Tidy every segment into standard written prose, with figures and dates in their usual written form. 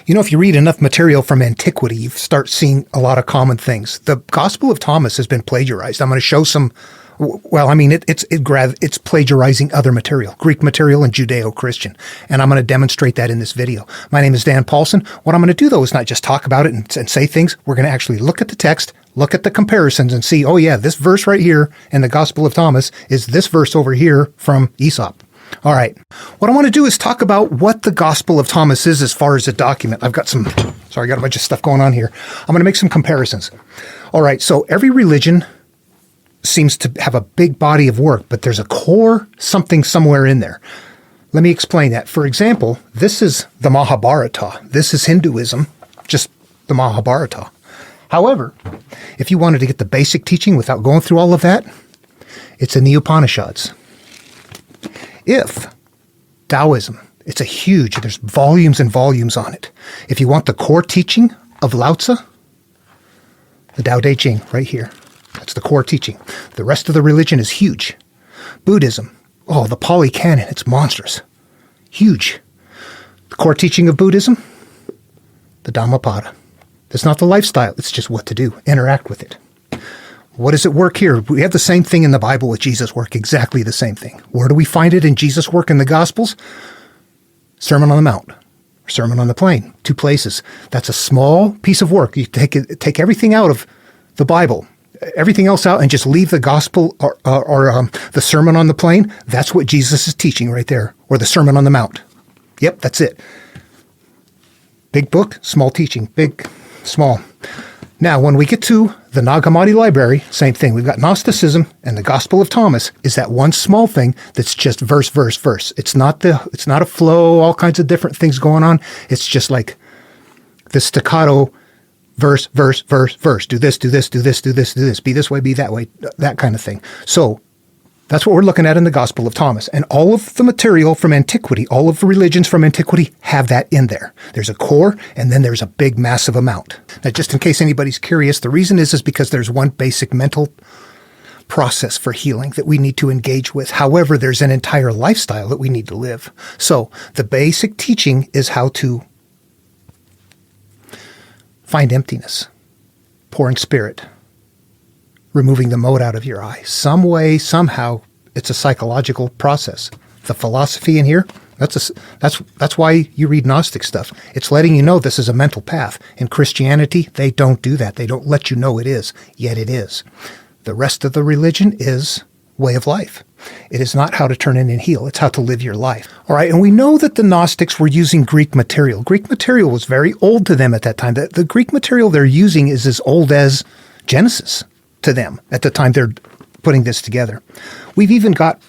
You know, if you read enough material from antiquity, you start seeing a lot of common things. The Gospel of Thomas has been plagiarized. I'm going to show some. Well, I mean, it's plagiarizing other material, Greek material and Judeo-Christian. And I'm going to demonstrate that in this video. My name is Dan Paulson. What I'm going to do, though, is not just talk about it and say things. We're going to actually look at the text, look at the comparisons, and see, oh, yeah, this verse right here in the Gospel of Thomas is this verse over here from Aesop. All right. What I want to do is talk about what the Gospel of Thomas is as far as a document. I got a bunch of stuff going on here. I'm going to make some comparisons. All right. So every religion seems to have a big body of work, but there's a core something somewhere in there. Let me explain that. For example, this is the Mahabharata. This is Hinduism, just the Mahabharata. However, if you wanted to get the basic teaching without going through all of that, it's in the Upanishads. If Taoism, there's volumes and volumes on it. If you want the core teaching of Lao Tzu, the Tao Te Ching right here. That's the core teaching. The rest of the religion is huge. Buddhism, the Pali Canon, it's monstrous. Huge. The core teaching of Buddhism, the Dhammapada. It's not the lifestyle, it's just what to do. Interact with it. What does it work here? We have the same thing in the Bible with Jesus' work, exactly the same thing. Where do we find it in Jesus' work in the Gospels? Sermon on the Mount, or Sermon on the Plain, 2 places. That's a small piece of work. You take everything out of the Bible, everything else out, and just leave the Gospel or the Sermon on the Plain. That's what Jesus is teaching right there, or the Sermon on the Mount. Yep, that's it. Big book, small teaching, big, small. Now, when we get to the Nag Hammadi library, same thing. We've got Gnosticism, and the Gospel of Thomas is that one small thing that's just verse, verse, verse. It's not a flow, all kinds of different things going on. It's just like the staccato verse, verse, verse, verse. Do this, do this, do this, do this, do this. Be this way, be that way, that kind of thing. So that's what we're looking at in the Gospel of Thomas. And all of the material from antiquity, all of the religions from antiquity have that in there. There's a core, and then there's a big, massive amount. Now, just in case anybody's curious, the reason is because there's one basic mental process for healing that we need to engage with. However, there's an entire lifestyle that we need to live. So the basic teaching is how to find emptiness, pouring spirit, removing the mote out of your eye. Some way, somehow, it's a psychological process. The philosophy in here, that's why you read Gnostic stuff. It's letting you know this is a mental path. In Christianity, they don't do that. They don't let you know it is, yet it is. The rest of the religion is way of life. It is not how to turn in and heal. It's how to live your life. All right, and we know that the Gnostics were using Greek material. Greek material was very old to them at that time. The Greek material they're using is as old as Genesis to them at the time they're putting this together. We've even got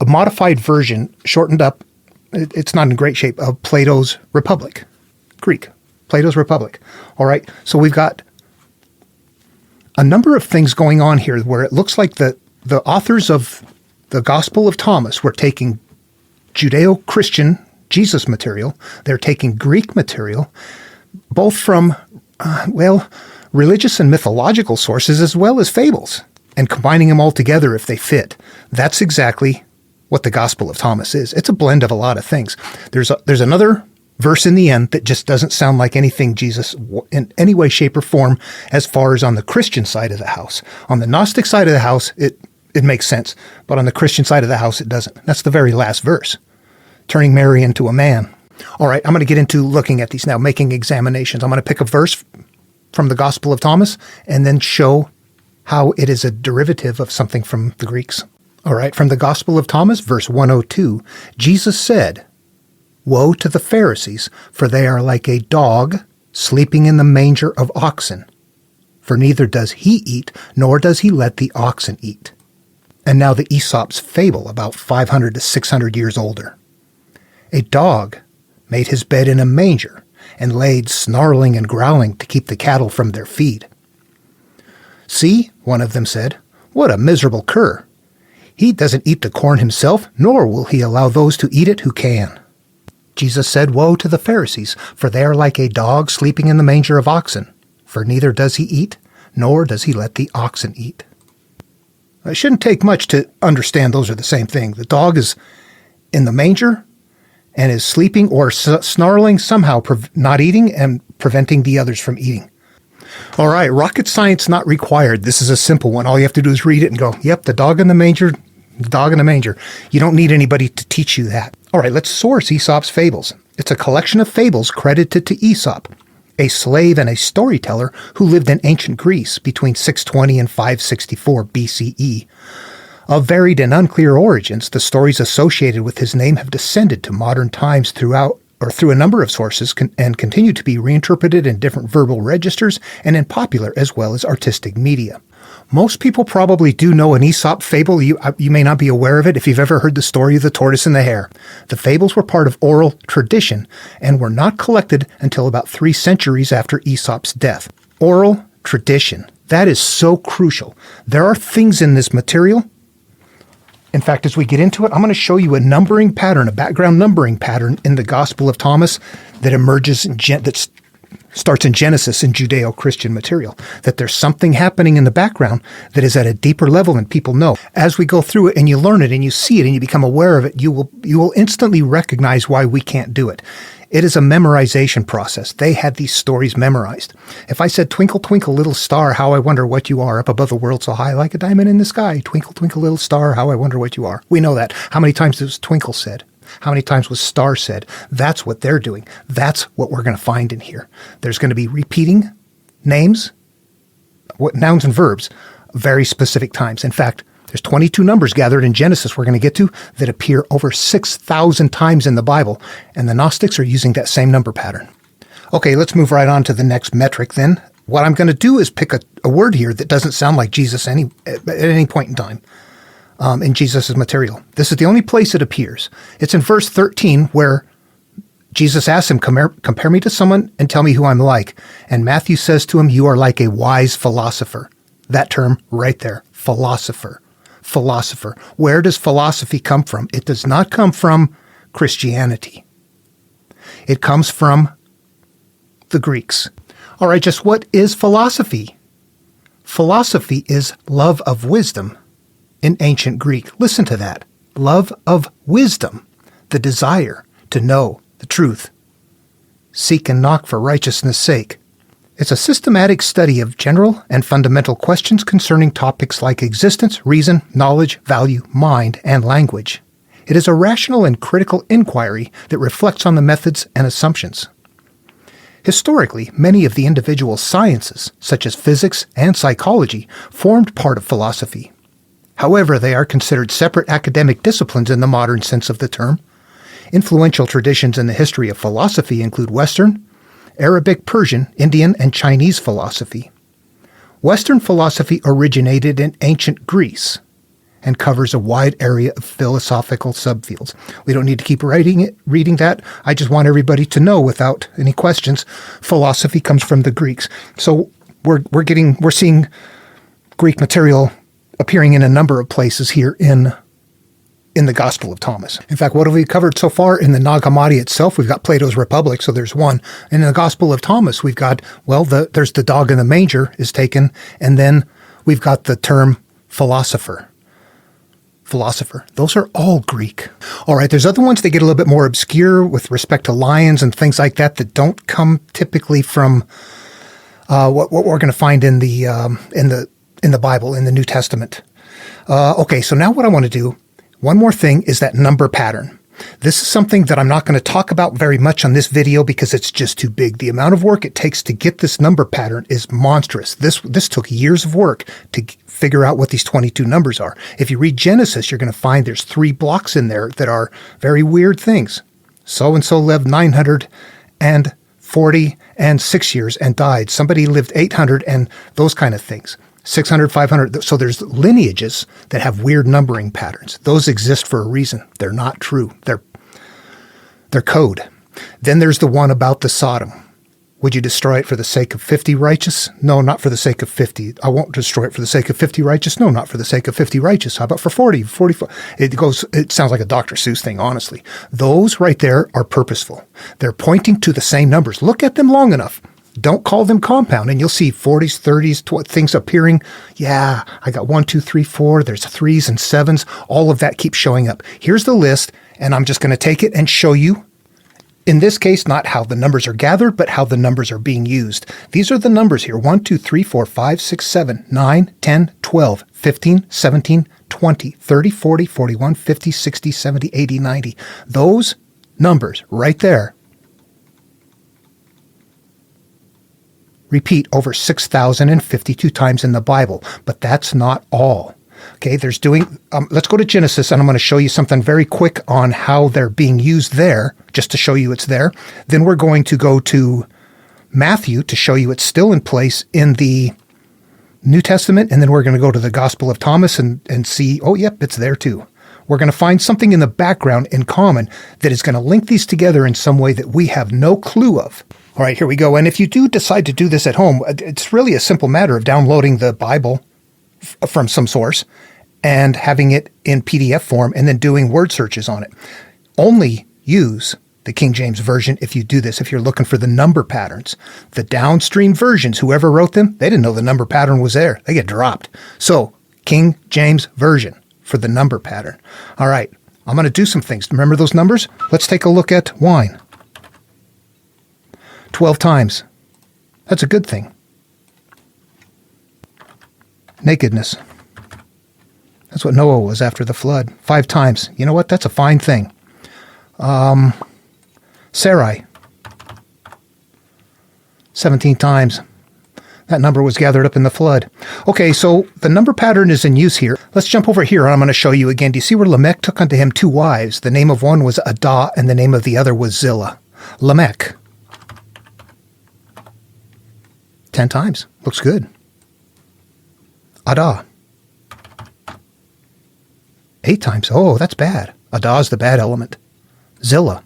a modified version, shortened up, it's not in great shape, of Plato's Republic. Greek, Plato's Republic. All right, so we've got a number of things going on here where it looks like the authors of the Gospel of Thomas were taking Judeo-Christian Jesus material, they're taking Greek material, both from, religious and mythological sources as well as fables, and combining them all together if they fit. That's exactly what the Gospel of Thomas is. It's a blend of a lot of things. There's another verse in the end that just doesn't sound like anything Jesus in any way, shape, or form as far as on the Christian side of the house. On the Gnostic side of the house, it makes sense, but on the Christian side of the house, it doesn't. That's the very last verse, turning Mary into a man. All right, I'm going to get into looking at these now, making examinations. I'm going to pick a verse from the Gospel of Thomas, and then show how it is a derivative of something from the Greeks. All right, from the Gospel of Thomas, verse 102, Jesus said, "Woe to the Pharisees, for they are like a dog sleeping in the manger of oxen. For neither does he eat, nor does he let the oxen eat." And now the Aesop's fable, about 500 to 600 years older. A dog made his bed in a manger, and laid snarling and growling to keep the cattle from their feed. "See," one of them said, "what a miserable cur. He doesn't eat the corn himself, nor will he allow those to eat it who can." Jesus said, "Woe to the Pharisees, for they are like a dog sleeping in the manger of oxen. For neither does he eat, nor does he let the oxen eat." It shouldn't take much to understand those are the same thing. The dog is in the manger, and is sleeping or snarling, somehow not eating and preventing the others from eating. All right, rocket science not required. This is a simple one. All you have to do is read it and go, yep, the dog in the manger, the dog in the manger. You don't need anybody to teach you that. All right, let's source Aesop's fables. It's a collection of fables credited to Aesop, a slave and a storyteller who lived in ancient Greece between 620 and 564 BCE. Of varied and unclear origins, the stories associated with his name have descended to modern times through a number of sources and continue to be reinterpreted in different verbal registers and in popular as well as artistic media. Most people probably do know an Aesop fable. You may not be aware of it if you've ever heard the story of the tortoise and the hare. The fables were part of oral tradition and were not collected until about 3 centuries after Aesop's death. Oral tradition. That is so crucial. There are things in this material. In fact, as we get into it, I'm going to show you a numbering pattern, a background numbering pattern in the Gospel of Thomas that emerges, that starts in Genesis in Judeo-Christian material, that there's something happening in the background that is at a deeper level than people know. As we go through it and you learn it and you see it and you become aware of it, you will instantly recognize why we can't do it. It is a memorization process. They had these stories memorized. If I said, twinkle, twinkle, little star, how I wonder what you are, up above the world so high like a diamond in the sky. Twinkle, twinkle, little star, how I wonder what you are. We know that. How many times was twinkle said? How many times was star said? That's what they're doing. That's what we're going to find in here. There's going to be repeating names, nouns and verbs, very specific times. In fact, there's 22 numbers gathered in Genesis we're going to get to that appear over 6,000 times in the Bible, and the Gnostics are using that same number pattern. Okay, let's move right on to the next metric then. What I'm going to do is pick a word here that doesn't sound like Jesus at any point in time in Jesus' material. This is the only place it appears. It's in verse 13 where Jesus asks him, compare me to someone and tell me who I'm like. And Matthew says to him, you are like a wise philosopher. That term right there, philosopher. Philosopher. Where does philosophy come from? It does not come from Christianity. It comes from the Greeks. All right, just what is philosophy? Philosophy is love of wisdom in ancient Greek. Listen to that. Love of wisdom, the desire to know the truth. Seek and knock for righteousness' sake. It's a systematic study of general and fundamental questions concerning topics like existence, reason, knowledge, value, mind, and language. It is a rational and critical inquiry that reflects on the methods and assumptions. Historically, many of the individual sciences, such as physics and psychology, formed part of philosophy. However, they are considered separate academic disciplines in the modern sense of the term. Influential traditions in the history of philosophy include Western, Arabic, Persian, Indian, and Chinese philosophy. Western philosophy originated in ancient Greece and covers a wide area of philosophical subfields. We don't need to keep reading that. I just want everybody to know without any questions, philosophy comes from the Greeks. So we're seeing Greek material appearing in a number of places here in the Gospel of Thomas. In fact, what have we covered so far? In the Nag Hammadi itself, we've got Plato's Republic, so there's one. And in the Gospel of Thomas, we've got, there's the dog in the manger is taken, and then we've got the term philosopher. Philosopher. Those are all Greek. All right, there's other ones that get a little bit more obscure with respect to lions and things like that don't come typically from what we're going to find in the Bible, in the New Testament. Okay, so now what I want to do, one more thing, is that number pattern. This is something that I'm not going to talk about very much on this video because it's just too big. The amount of work it takes to get this number pattern is monstrous. This took years of work to figure out what these 22 numbers are. If you read Genesis, you're going to find there's 3 blocks in there that are very weird things. So-and-so lived 946 years and died. Somebody lived 800 and those kind of things. 600, 500. So there's lineages that have weird numbering patterns. Those exist for a reason. They're not true. They're code. Then there's the one about the Sodom. Would you destroy it for the sake of 50 righteous? No, not for the sake of 50. I won't destroy it for the sake of 50 righteous. No, not for the sake of 50 righteous. How about for 40, 44? It sounds like a Dr. Seuss thing, honestly. Those right there are purposeful. They're pointing to the same numbers. Look at them long enough. Don't call them compound, and you'll see 40s, 30s, things appearing. Yeah, I got 1, 2, 3, 4. There's 3s and 7s. All of that keeps showing up. Here's the list, and I'm just going to take it and show you In this case, not how the numbers are gathered, but how the numbers are being used. These are the numbers here: 1, 2, 3, 4, 5, 6, 7, 9, 10, 12, 15, 17, 20, 30, 40, 41, 50, 60, 70, 80, 90. Those numbers right there repeat over 6,052 times in the Bible, but that's not all. Okay, let's go to Genesis, and I'm going to show you something very quick on how they're being used there, just to show you it's there. Then we're going to go to Matthew to show you it's still in place in the New Testament, and then we're going to go to the Gospel of Thomas and see, oh, yep, it's there too. We're going to find something in the background in common that is going to link these together in some way that we have no clue of. All right, here we go. And if you do decide to do this at home, it's really a simple matter of downloading the Bible from some source and having it in PDF form and then doing word searches on it. Only use the King James Version if you do this, if you're looking for the number patterns. The downstream versions, whoever wrote them, they didn't know the number pattern was there. They get dropped. So, King James Version for the number pattern. All right, I'm going to do some things. Remember those numbers? Let's take a look at wine. 12 times. That's a good thing. Nakedness. That's what Noah was after the flood. 5 times. You know what? That's a fine thing. Sarai. 17 times. That number was gathered up in the flood. Okay, so the number pattern is in use here. Let's jump over here, and I'm going to show you again. Do you see where Lamech took unto him 2 wives? The name of one was Adah, and the name of the other was Zillah. Lamech. 10 times. Looks good. Adah. 8 times. Oh, that's bad. Adah's the bad element. Zillah.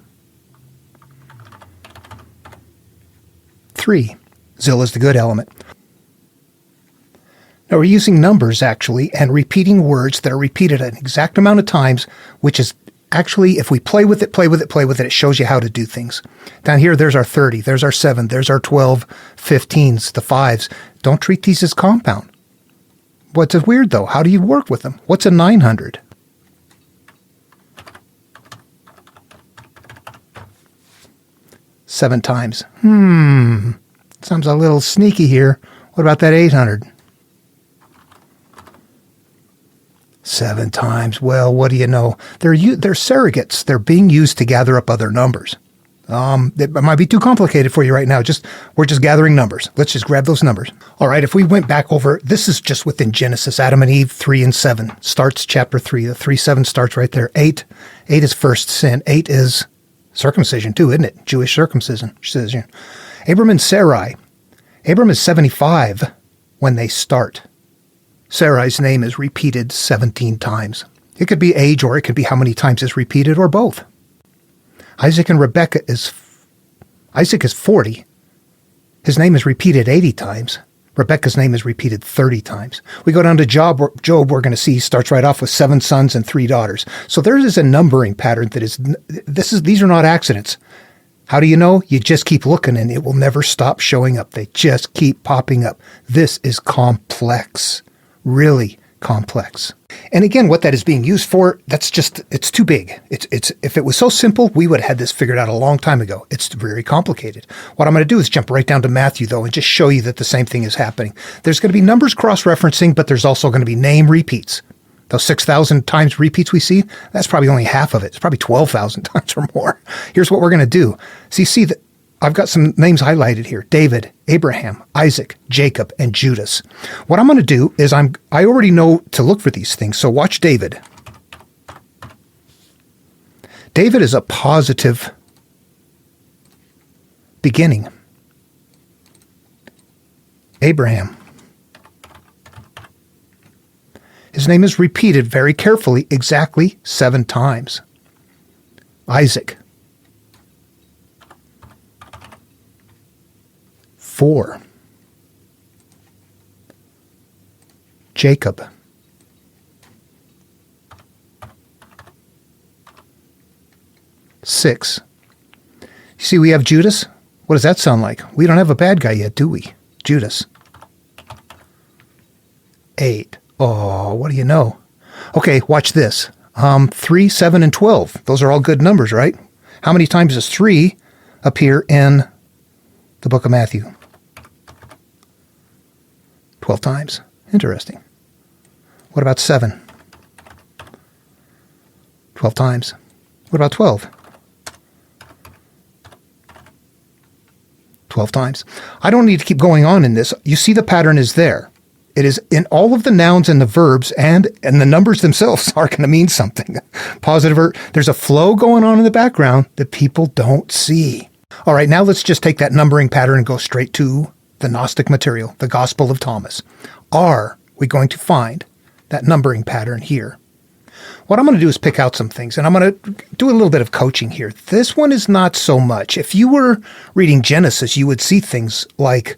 3. Zillah's the good element. Now we're using numbers, actually, and repeating words that are repeated an exact amount of times, which is actually, if we play with it, it shows you how to do things. Down here, there's our 30, there's our 7, there's our 12, 15s, the 5s. Don't treat these as compound. What's weird, though? How do you work with them? What's a 900? Seven times. Sounds a little sneaky here. What about that 800? 7 times. Well, what do you know? They're surrogates. They're being used to gather up other numbers. It might be too complicated for you right now. We're just gathering numbers. Let's just grab those numbers. All right, if we went back over, this is just within Genesis, Adam and Eve, 3 and 7. Starts chapter 3. The 3-7 starts right there. 8 is first sin. 8 is circumcision too, isn't it? Jewish circumcision. Abram and Sarai. Abram is 75 when they start. Sarai's name is repeated 17 times. It could be age, or it could be how many times it's repeated, or both. Isaac and Rebekah Isaac is 40. His name is repeated 80 times. Rebekah's name is repeated 30 times. We go down to Job, we're going to see he starts right off with 7 sons and 3 daughters. So there is a numbering pattern these are not accidents. How do you know? You just keep looking and it will never stop showing up. They just keep popping up. This is complex, really complex. And again, what that is being used for, it's too big. It's if it was so simple, we would have had this figured out a long time ago. It's very complicated. What I'm going to do is jump right down to Matthew, though, and just show you that the same thing is happening. There's going to be numbers cross-referencing, but there's also going to be name repeats. Those 6,000 times repeats we see, that's probably only half of it. It's probably 12,000 times or more. Here's what we're going to do. See that I've got some names highlighted here: David, Abraham, Isaac, Jacob, and Judas. What I'm going to do is I already know to look for these things, so watch David. David is a positive beginning. Abraham. His name is repeated very carefully, exactly 7 times. Isaac. 4. Jacob. 6. You see, we have Judas. What does that sound like? We don't have a bad guy yet, do we? Judas. 8. Oh, what do you know? Okay, watch this. 3, 7, and 12. Those are all good numbers, right? How many times is 3? appear in the book of Matthew? 12 times. Interesting. What about 7? 12 times. What about 12? 12 times. I don't need to keep going on in this. You see the pattern is there. It is in all of the nouns and the verbs, and the numbers themselves are going to mean something. Positive. There's a flow going on in the background that people don't see. All right, now let's just take that numbering pattern and go straight to the Gnostic material, the Gospel of Thomas. Are we going to find that numbering pattern here? What I'm going to do is pick out some things, and I'm going to do a little bit of coaching here. This one is not so much. If you were reading Genesis, you would see things like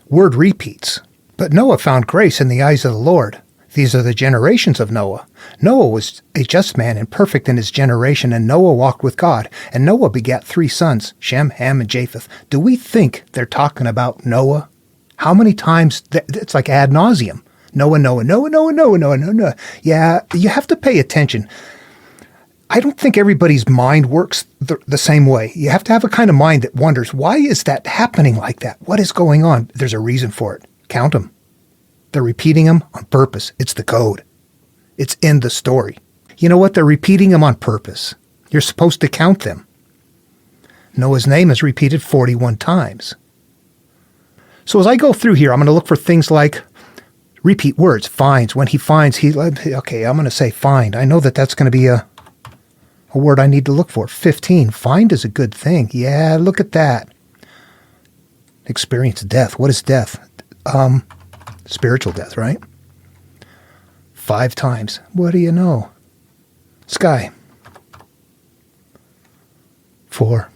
word repeats. But Noah found grace in the eyes of the Lord. These are the generations of Noah. Noah was a just man and perfect in his generation, and Noah walked with God. And Noah begat 3 sons, Shem, Ham, and Japheth. Do we think they're talking about Noah? How many times? It's like ad nauseum. Noah, Noah, Noah, Noah, Noah, Noah, Noah, Noah. Yeah, you have to pay attention. I don't think everybody's mind works the same way. You have to have a kind of mind that wonders, why is that happening like that? What is going on? There's a reason for it. Count them. They're repeating them on purpose. It's the code. It's in the story. You know what? They're repeating them on purpose. You're supposed to count them. Noah's name is repeated 41 times. So as I go through here, I'm going to look for things like repeat words, finds. When he finds, okay, I'm going to say find. I know that that's going to be a word I need to look for. 15, find is a good thing. Yeah, look at that. Experience death. What is death? Spiritual death, right? 5 times. What do you know? Sky. 4.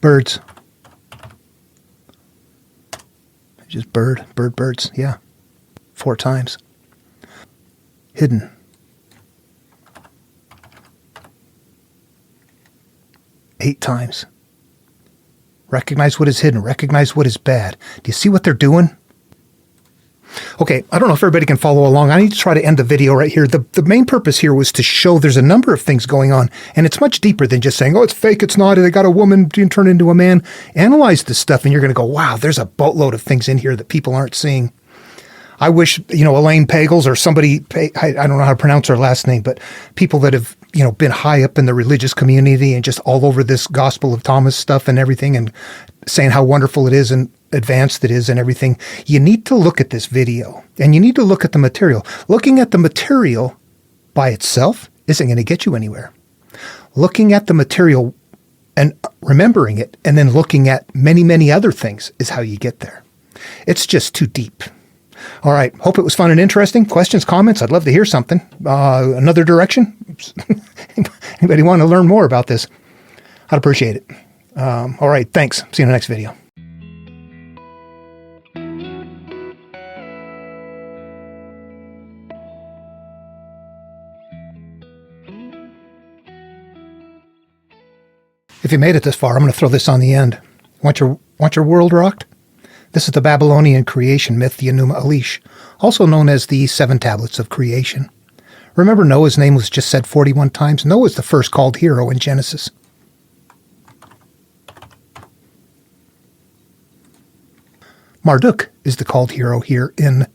Birds. Just birds, yeah. 4 times. Hidden. 8 times. Recognize what is hidden. Recognize what is bad. Do you see what they're doing? Okay, I don't know if everybody can follow along. I need to try to end the video right here. The main purpose here was to show there's a number of things going on, and it's much deeper than just saying, oh, it's fake, it's not, they got a woman being turned into a man. Analyze this stuff, and you're going to go, wow, there's a boatload of things in here that people aren't seeing. I wish, Elaine Pagels or somebody, I don't know how to pronounce her last name, but people that have, been high up in the religious community and just all over this Gospel of Thomas stuff and everything and saying how wonderful it is and advanced it is and everything. You need to look at this video and you need to look at the material. Looking at the material by itself isn't going to get you anywhere. Looking at the material and remembering it and then looking at many, many other things is how you get there. It's just too deep. All right. Hope it was fun and interesting. Questions, comments? I'd love to hear something. Another direction? Anybody want to learn more about this? I'd appreciate it. All right. Thanks. See you in the next video. If you made it this far, I'm going to throw this on the end. Want your world rocked? This is the Babylonian creation myth, the Enuma Elish, also known as the 7 Tablets of Creation. Remember, Noah's name was just said 41 times. Noah is the first called hero in Genesis. Marduk is the called hero here in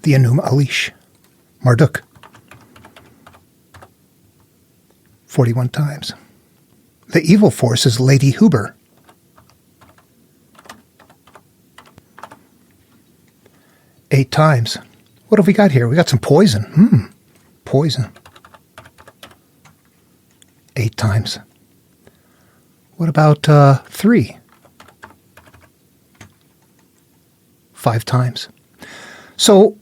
the Enuma Elish. Marduk. 41 times. The evil force is Lady Huber. 8 times. What have we got here? We got some poison. Poison. 8 times. What about 3? 5 times. So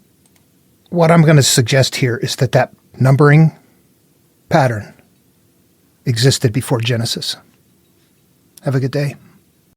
what I'm going to suggest here is that numbering pattern existed before Genesis. Have a good day.